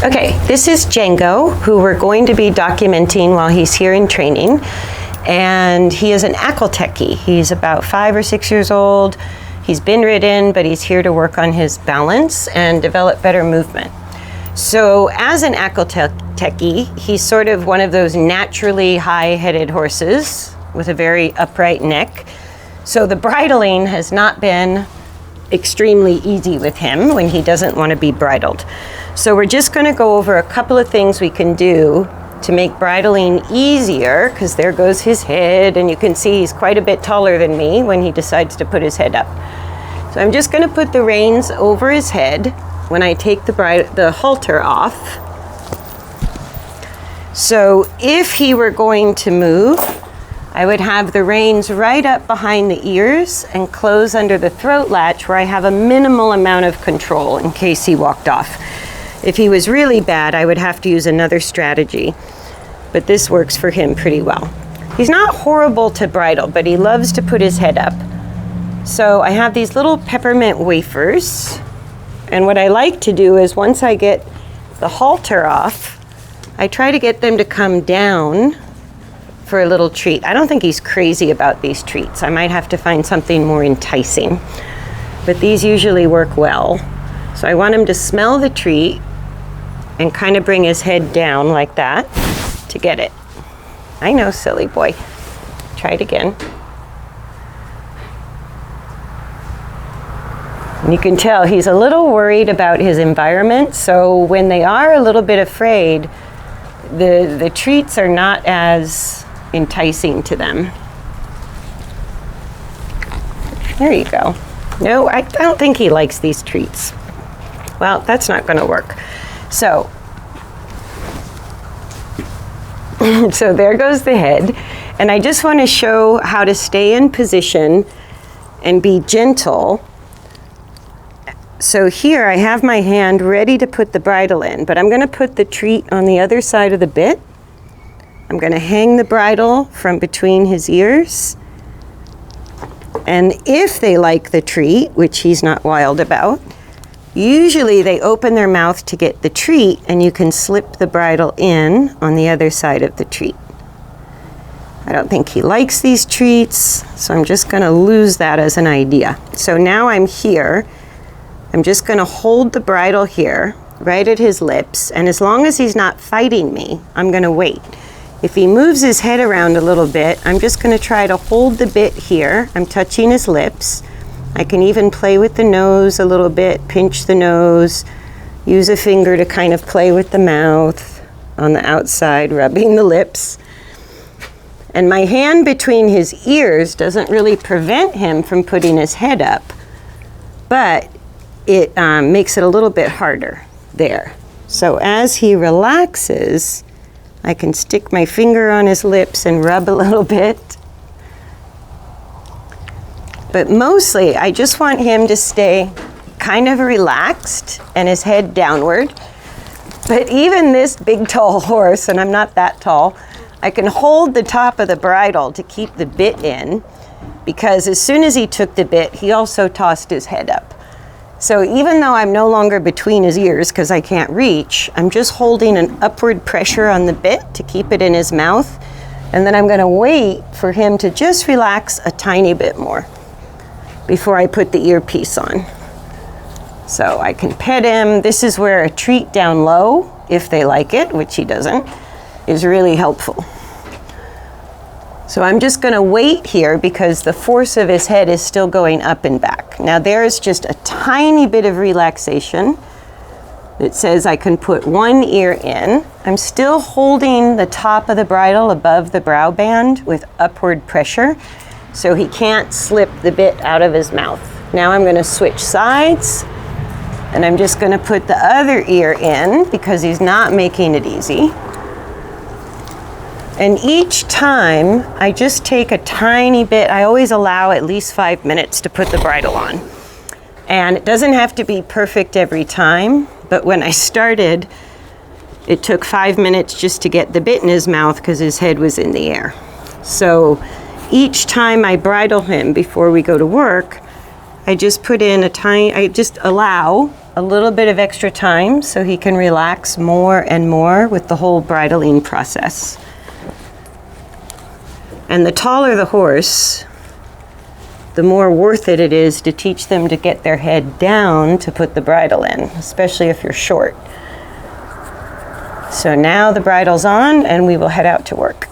Okay, this is Django, who we're going to be documenting while he's here in training. And he is an Accoltechie. He's about 5 or 6 years old. He's been ridden, but he's here to work on his balance and develop better movement. So as an Accoltechie, he's sort of one of those naturally high-headed horses with a very upright neck. So the bridling has not been extremely easy with him when he doesn't want to be bridled. So we're just going to go over a couple of things we can do to make bridling easier, because there goes his head, and you can see he's quite a bit taller than me when he decides to put his head up. So I'm just going to put the reins over his head when I take the halter off. So if he were going to move, I would have the reins right up behind the ears and close under the throat latch, where I have a minimal amount of control in case he walked off. If he was really bad, I would have to use another strategy, but this works for him pretty well. He's not horrible to bridle, but he loves to put his head up. So I have these little peppermint wafers, and what I like to do is once I get the halter off, I try to get them to come down for a little treat. I don't think he's crazy about these treats. I might have to find something more enticing, but these usually work well. So I want him to smell the treat and kind of bring his head down like that to get it. I know, silly boy. Try it again. And you can tell he's a little worried about his environment, so when they are a little bit afraid, the treats are not as enticing to them. There you go. No, I don't think he likes these treats. Well, that's not going to work. So there goes the head. And I just want to show how to stay in position and be gentle. So here I have my hand ready to put the bridle in, but I'm going to put the treat on the other side of the bit. I'm going to hang the bridle from between his ears. And if they like the treat, which he's not wild about, usually they open their mouth to get the treat, and you can slip the bridle in on the other side of the treat. I don't think he likes these treats, so I'm just going to lose that as an idea. So now I'm here. I'm just going to hold the bridle here, right at his lips, and as long as he's not fighting me, I'm going to wait. If he moves his head around a little bit, I'm just going to try to hold the bit here. I'm touching his lips. I can even play with the nose a little bit, pinch the nose, use a finger to kind of play with the mouth on the outside, rubbing the lips. And my hand between his ears doesn't really prevent him from putting his head up, but it makes it a little bit harder there. So as he relaxes, I can stick my finger on his lips and rub a little bit. But mostly, I just want him to stay kind of relaxed and his head downward. But even this big, tall horse, and I'm not that tall, I can hold the top of the bridle to keep the bit in, because as soon as he took the bit, he also tossed his head up. So even though I'm no longer between his ears because I can't reach, I'm just holding an upward pressure on the bit to keep it in his mouth. And then I'm going to wait for him to just relax a tiny bit more before I put the earpiece on. So I can pet him. This is where a treat down low, if they like it, which he doesn't, is really helpful. So I'm just going to wait here because the force of his head is still going up and back. Now there's just a tiny bit of relaxation that says I can put one ear in. I'm still holding the top of the bridle above the brow band with upward pressure, so he can't slip the bit out of his mouth. Now I'm going to switch sides, and I'm just going to put the other ear in because he's not making it easy. And each time, I just take a tiny bit. I always allow at least 5 minutes to put the bridle on. And it doesn't have to be perfect every time, but when I started, it took 5 minutes just to get the bit in his mouth because his head was in the air. So each time I bridle him before we go to work, I just put in I just allow a little bit of extra time so he can relax more and more with the whole bridling process. And the taller the horse, the more worth it is to teach them to get their head down to put the bridle in, especially if you're short. So now the bridle's on and we will head out to work.